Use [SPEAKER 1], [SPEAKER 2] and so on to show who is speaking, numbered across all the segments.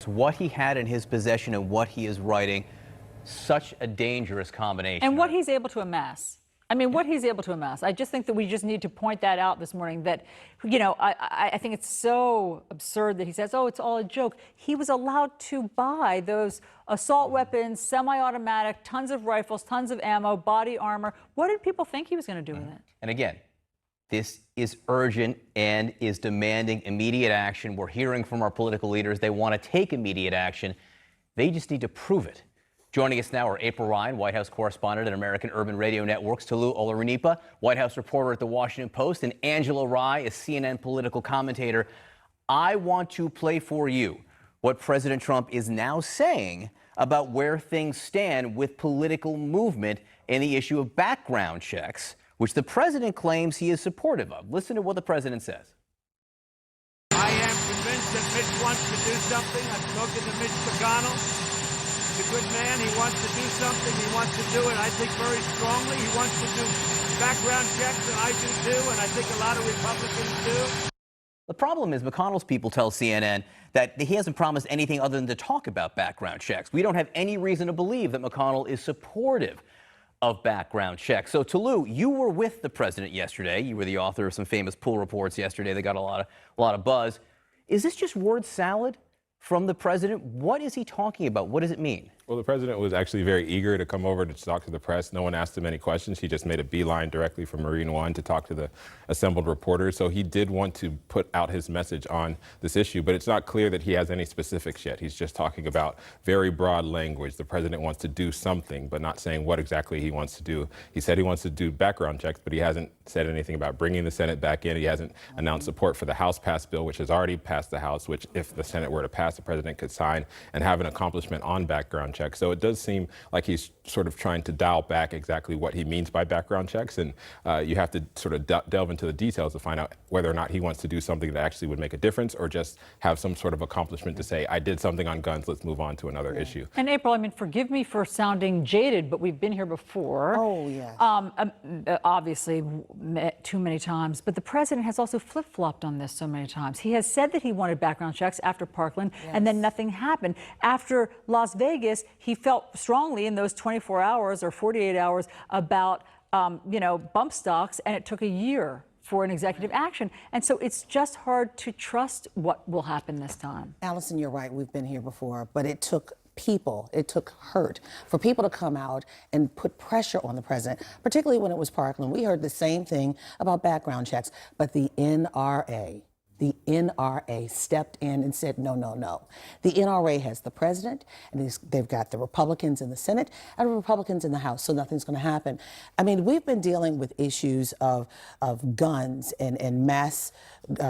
[SPEAKER 1] reports. What he had in his possession and what he is writing, such a dangerous combination.
[SPEAKER 2] And what he's able to amass. I mean, what he's able to amass. I just think that we just need to point that out this morning, that, you know, I think it's so absurd that he says, oh, it's all a joke. He was allowed to buy those assault weapons, semi-automatic, tons of rifles, tons of ammo, body armor. What did people think he was going to do with it?
[SPEAKER 1] And again, this is urgent and is demanding immediate action. We're hearing from our political leaders they want to take immediate action. They just need to prove it. Joining us now are April Ryan, White House correspondent at American Urban Radio Network's Toluse Olorunnipa, White House reporter at The Washington Post, and Angela Rye, a CNN political commentator. I want to play for you what President Trump is now saying about where things stand with political movement in the issue of background checks, which the president claims he is supportive of. Listen to what the president says.
[SPEAKER 3] I am convinced that Mitch wants to do something. I've spoken to Mitch McConnell. He's a good man. He wants to do something. He wants to do it, I think, very strongly. He wants to do background checks, and I do too, and I think a lot of Republicans do.
[SPEAKER 1] The problem is McConnell's people tell CNN that he hasn't promised anything other than to talk about background checks. We don't have any reason to believe that McConnell is supportive of background checks. So, Toluse, you were with the president yesterday. You were the author of some famous pool reports yesterday. They got a lot of buzz. Is this just word salad from the president? What is he talking about? What does it mean?
[SPEAKER 4] Well, the president was actually very eager to come over to talk to the press. No one asked him any questions. He just made a beeline directly from Marine One to talk to the assembled reporters. So he did want to put out his message on this issue, but it's not clear that he has any specifics yet. He's just talking about very broad language. The president wants to do something, but not saying what exactly he wants to do. He said he wants to do background checks, but he hasn't said anything about bringing the Senate back in. He hasn't announced support for the House passed bill, which has already passed the House, which if the Senate were to pass, the president could sign and have an accomplishment on background checks. So it does seem like he's sort of trying to dial back exactly what he means by background checks. And you have to sort of delve into the details to find out whether or not he wants to do something that actually would make a difference or just have some sort of accomplishment to say, I did something on guns, let's move on to another issue.
[SPEAKER 2] And April, I mean, forgive me for sounding jaded, but we've been here before.
[SPEAKER 5] Oh, yes.
[SPEAKER 2] Obviously, too many times. But the president has also flip-flopped on this so many times. He has said that he wanted background checks after Parkland, and then nothing happened. After Las Vegas, he felt strongly in those 24 hours or 48 hours about, you know, bump stocks, and it took a year for an executive action. And so it's just hard to trust what will happen this time.
[SPEAKER 5] Allison, you're right. We've been here before, but it took people, it took hurt for people to come out and put pressure on the president, particularly when it was Parkland. We heard the same thing about background checks, but the NRA stepped in and said, no, no, no. The NRA has the president, and they've got the Republicans in the Senate and Republicans in the House, so nothing's going to happen. I mean, we've been dealing with issues of guns and mass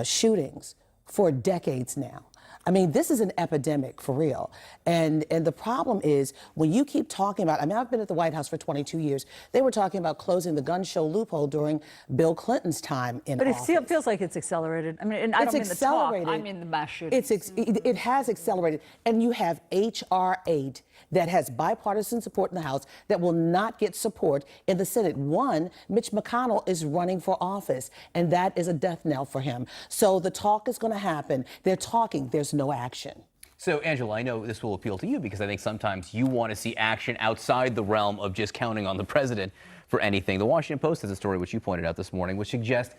[SPEAKER 5] shootings for decades now. I mean, this is an epidemic for real. And the problem is when you keep talking about, I mean, I've been at the White House for 22 years. They were talking about closing the gun show loophole during Bill Clinton's time in office.
[SPEAKER 2] But it feels like it's accelerated. I mean, and I don't mean the talk, I mean the mass shootings.
[SPEAKER 5] It has accelerated. And you have H.R. 8 that has bipartisan support in the House that will not get support in the Senate. One, Mitch McConnell is running for office, and that is a death knell for him. So the talk is going to happen. They're talking. There's no action.
[SPEAKER 1] So, Angela, I know this will appeal to you because I think sometimes you want to see action outside the realm of just counting on the president for anything. The Washington Post has a story, which you pointed out this morning, which suggests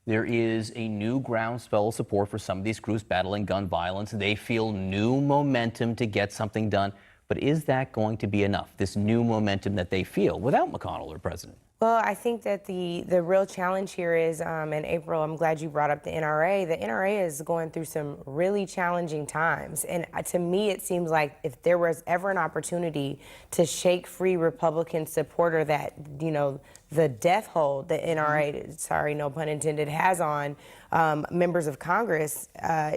[SPEAKER 1] there is a new groundswell of support for some of these groups battling gun violence. They feel new momentum to get something done. But is that going to be enough, this new momentum that they feel without McConnell or president?
[SPEAKER 6] Well, I think that the real challenge here is, and April, I'm glad you brought up the NRA. The NRA is going through some really challenging times. And to me, it seems like if there was ever an opportunity to shake free Republican supporter that, you know, the death hold the NRA, sorry, no pun intended, has on members of Congress,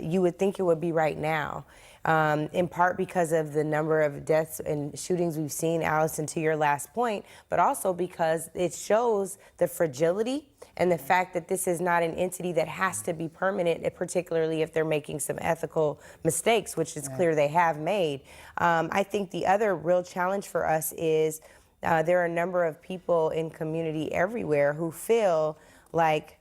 [SPEAKER 6] you would think it would be right now. In part because of the number of deaths and shootings we've seen, Allison, to your last point, but also because it shows the fragility and the fact that this is not an entity that has to be permanent, particularly if they're making some ethical mistakes, which is clear they have made. I think the other real challenge for us is there are a number of people in community everywhere who feel like,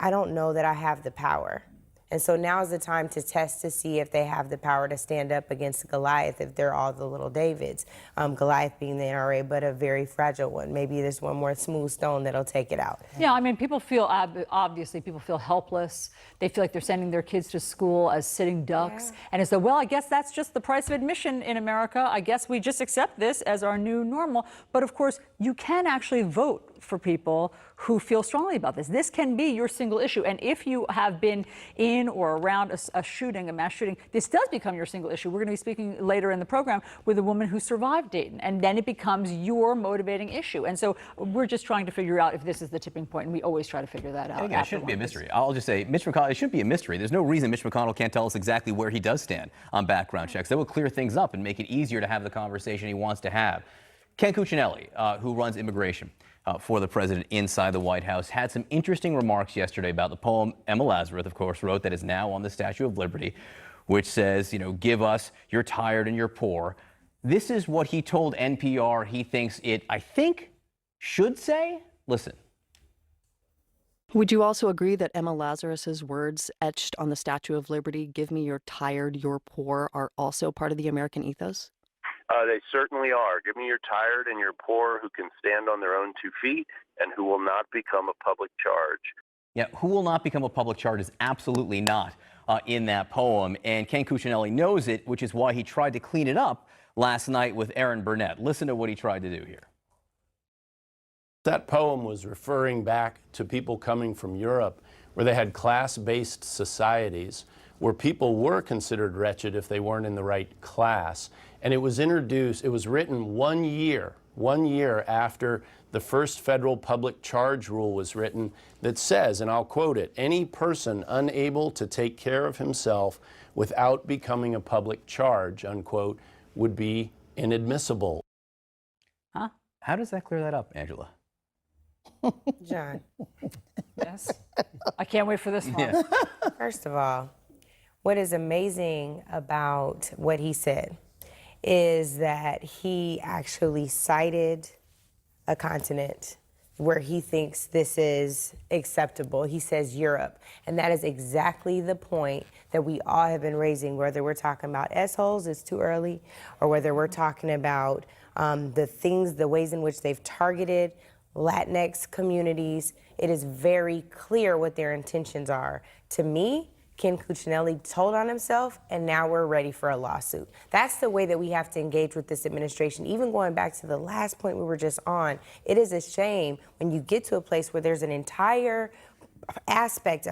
[SPEAKER 6] I don't know that I have the power. And so now is the time to test to see if they have the power to stand up against Goliath, if they're all the little Davids. Goliath being the NRA, but a very fragile one. Maybe there's one more smooth stone that'll take it out.
[SPEAKER 2] Yeah, I mean, people feel, obviously, people feel helpless. They feel like they're sending their kids to school as sitting ducks.
[SPEAKER 6] Yeah.
[SPEAKER 2] And it's like, well, I guess that's just the price of admission in America. I guess we just accept this as our new normal. But of course, you can actually vote for people who feel strongly about this. This can be your single issue. And if you have been in or around a shooting, a mass shooting, this does become your single issue. We're going to be speaking later in the program with a woman who survived Dayton, and then it becomes your motivating issue. And so we're just trying to figure out if this is the tipping point, and we always try to figure that out.
[SPEAKER 1] And again, it shouldn't be a mystery. I'll just say, Mitch McConnell, it shouldn't be a mystery. There's no reason Mitch McConnell can't tell us exactly where he does stand on background checks. That would clear things up and make it easier to have the conversation he wants to have. Ken Cuccinelli, who runs immigration for the president inside the White House, had some interesting remarks yesterday about the poem Emma Lazarus, of course, wrote, that is now on the Statue of Liberty, which says, you know, give us, you're tired and you're poor. This is what he told NPR he thinks it, I think, should say. Listen.
[SPEAKER 7] Would you also agree that Emma Lazarus's words etched on the Statue of Liberty, give me your tired, your poor, are also part of the American ethos?
[SPEAKER 8] They certainly are. Give me your tired and your poor who can stand on their own 2 feet and who will not become a public charge.
[SPEAKER 1] Yeah, who will not become a public charge is absolutely not in that poem. And Ken Cuccinelli knows it, which is why he tried to clean it up last night with Aaron Burnett. Listen to what he tried to do here.
[SPEAKER 9] That poem was referring back to people coming from Europe, where they had class-based societies, where people were considered wretched if they weren't in the right class. And it was introduced, it was written 1 year after the first federal public charge rule was written, that says, and I'll quote it, any person unable to take care of himself without becoming a public charge, unquote, would be inadmissible.
[SPEAKER 1] Huh? How does that clear that up, Angela?
[SPEAKER 6] John.
[SPEAKER 2] Yes. I can't wait for this one.
[SPEAKER 1] Yeah.
[SPEAKER 6] First of all, what is amazing about what he said is that he actually cited a continent where he thinks this is acceptable. He says Europe. And that is exactly the point that we all have been raising, whether we're talking about S-holes, it's too early, or whether we're talking about the ways in which they've targeted Latinx communities. It is very clear what their intentions are. To me, Ken Cuccinelli told on himself, and now we're ready for a lawsuit. That's the way that we have to engage with this administration. Even going back to the last point we were just on, it is a shame when you get to a place where there's an entire aspect,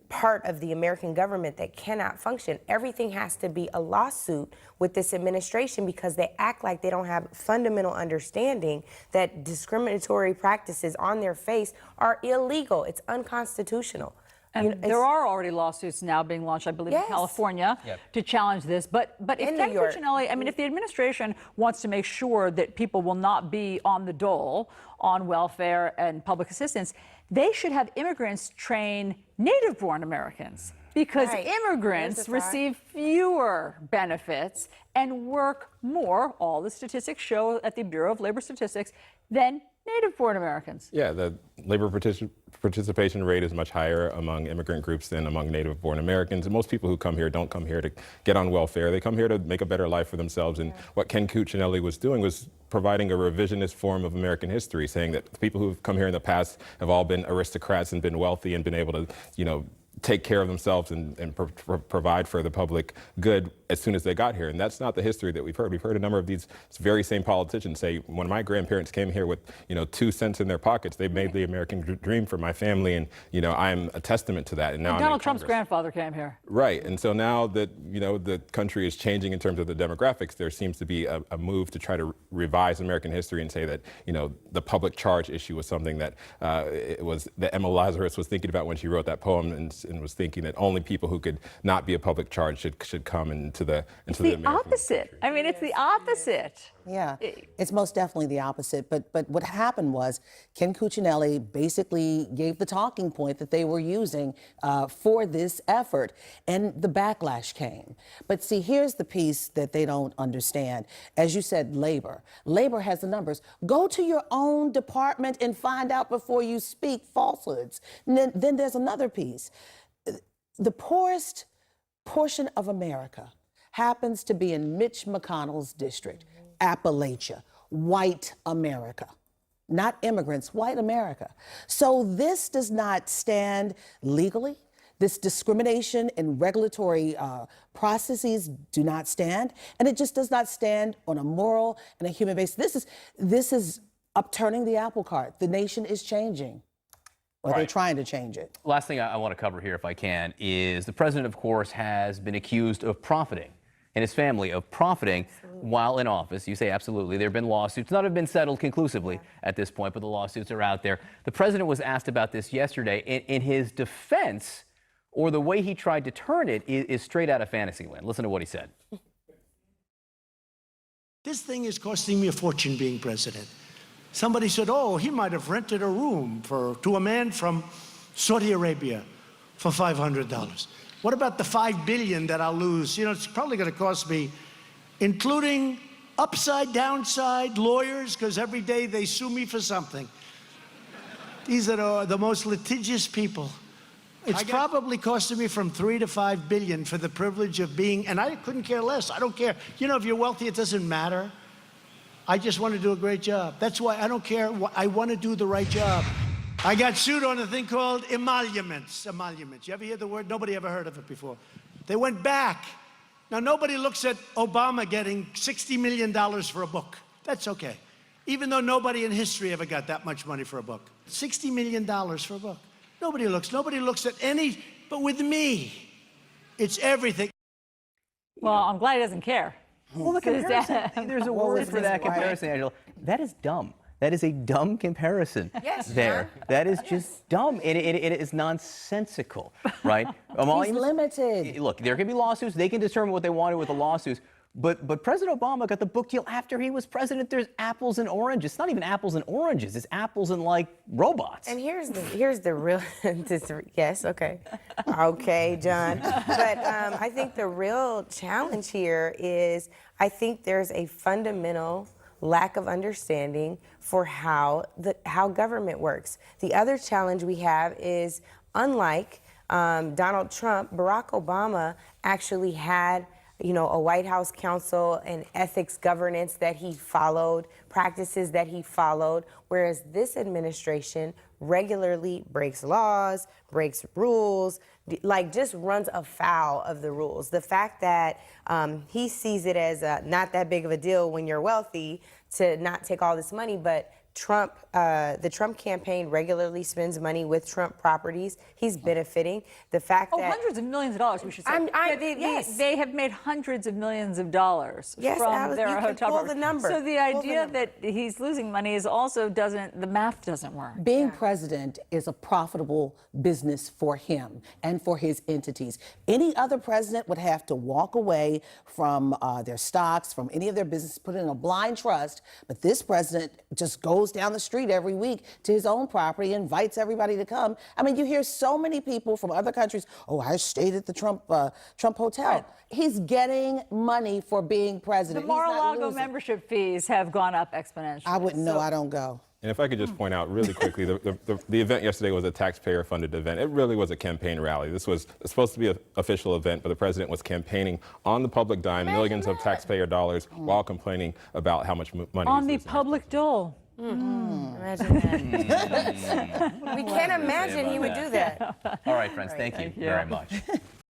[SPEAKER 6] part of the American government that cannot function. Everything has to be a lawsuit with this administration because they act like they don't have fundamental understanding that discriminatory practices on their face are illegal. It's unconstitutional.
[SPEAKER 2] And there are already lawsuits now being launched, I believe,
[SPEAKER 6] Yes.
[SPEAKER 2] in California to challenge this. But if
[SPEAKER 6] In
[SPEAKER 2] Ken
[SPEAKER 6] New York.
[SPEAKER 2] Cuccinelli, I mean, if the administration wants to make sure that people will not be on the dole on welfare and public assistance, they should have immigrants train native-born Americans. Because
[SPEAKER 6] Right.
[SPEAKER 2] immigrants
[SPEAKER 6] There's a thought.
[SPEAKER 2] receive fewer benefits and work more, all the statistics show at the Bureau of Labor Statistics, than native-born Americans.
[SPEAKER 4] Yeah, the labor participation rate is much higher among immigrant groups than among native-born Americans. And most people who come here don't come here to get on welfare. They come here to make a better life for themselves. And what Ken Cuccinelli was doing was providing a revisionist form of American history, saying that the people who've come here in the past have all been aristocrats and been wealthy and been able to, you know, take care of themselves and provide for the public good as soon as they got here. And that's not the history that we've heard. We've heard a number of these very same politicians say, when my grandparents came here with, 2 cents in their pockets, they made the American dream for my family. And, I'm a testament to that. And now
[SPEAKER 2] Donald Trump's grandfather came here.
[SPEAKER 4] Right. And so now that, the country is changing in terms of the demographics, there seems to be a move to try to revise American history and say that, the public charge issue was something that that Emma Lazarus was thinking about when she wrote that poem and was thinking that only people who could not be a public charge should come into the American
[SPEAKER 2] opposite.
[SPEAKER 4] country.
[SPEAKER 2] I mean, it's the opposite.
[SPEAKER 5] Yeah, it's most definitely the opposite. But what happened was Ken Cuccinelli basically gave the talking point that they were using for this effort, and the backlash came. But see, here's the piece that they don't understand. As you said, labor. Labor has the numbers. Go to your own department and find out before you speak falsehoods. And then there's another piece. the poorest portion of America happens to be in Mitch McConnell's district, Appalachia, white America. Not immigrants, white America. So this does not stand legally. This discrimination in regulatory processes do not stand, and it just does not stand on a moral and a human basis. This is upturning the apple cart. The nation is changing, or they're trying to change it.
[SPEAKER 1] Last thing I want to cover here, if I can, is the president, of course, has been accused of profiting, and his family of profiting while in office. You say absolutely. There have been lawsuits. None have been settled conclusively at this point, but the lawsuits are out there. The president was asked about this yesterday. In his defense, or the way he tried to turn it, is straight out of Fantasyland. Listen to what he said.
[SPEAKER 10] This thing is costing me a fortune being president. Somebody said, oh, he might have rented a room to a man from Saudi Arabia for $500. What about the $5 billion that I'll lose? You know, it's probably going to cost me, including upside, downside, lawyers, because every day they sue me for something. These are the most litigious people. It's probably costing me from $3 to $5 billion for the privilege of being, and I couldn't care less. I don't care. You know, if you're wealthy, it doesn't matter. I just want to do a great job. That's why I don't care. I want to do the right job. I got sued on a thing called emoluments. Emoluments. You ever hear the word? Nobody ever heard of it before. They went back. Now, nobody looks at Obama getting $60 million for a book. That's okay. Even though nobody in history ever got that much money for a book. $60 million for a book. Nobody looks at any, but with me, it's everything.
[SPEAKER 2] Well, I'm glad he doesn't care.
[SPEAKER 1] Well, the comparison, there's a word for that comparison, Angela. That is dumb. That is a dumb comparison there. That is just dumb. It is nonsensical, right?
[SPEAKER 5] He's limited.
[SPEAKER 1] Look, there can be lawsuits. They can determine what they wanted with the lawsuits. But President Obama got the book deal after he was president. There's apples and oranges. It's not even apples and oranges. It's apples and, like, robots.
[SPEAKER 6] And here's the real, yes, okay. Okay, John. But I think the real challenge here is I think there's a fundamental lack of understanding for how government works. The other challenge we have is, unlike Donald Trump, Barack Obama actually had a White House counsel and ethics governance that he followed, practices that he followed, whereas this administration regularly breaks laws, breaks rules, like just runs afoul of the rules. The fact that he sees it as not that big of a deal when you're wealthy to not take all this money, but the Trump campaign regularly spends money with Trump properties. He's benefiting. The fact that
[SPEAKER 2] hundreds of millions of dollars, we should say.
[SPEAKER 6] Yes.
[SPEAKER 2] They have made hundreds of millions of dollars
[SPEAKER 6] Yes,
[SPEAKER 2] from their
[SPEAKER 6] you can
[SPEAKER 2] hotel
[SPEAKER 6] pull
[SPEAKER 2] properties.
[SPEAKER 6] the number.
[SPEAKER 2] So the idea that he's losing money is also the math doesn't work.
[SPEAKER 5] Being president is a profitable business for him and for his entities. Any other president would have to walk away from their stocks, from any of their business, put in a blind trust. But this president just goes down the street every week to his own property, invites everybody to come. I mean, you hear so many people from other countries, oh, I stayed at the Trump Hotel. Right. He's getting money for being president.
[SPEAKER 2] The Mar-a-Lago membership fees have gone up exponentially.
[SPEAKER 5] I wouldn't know. I don't go.
[SPEAKER 4] And if I could just point out really quickly, the event yesterday was a taxpayer-funded event. It really was a campaign rally. This was supposed to be an official event, but the president was campaigning on the public dime, millions of taxpayer dollars, while complaining about how much money
[SPEAKER 2] on the public dole.
[SPEAKER 6] Imagine that. We can't imagine he would do that.
[SPEAKER 1] All right, friends, thank you very much.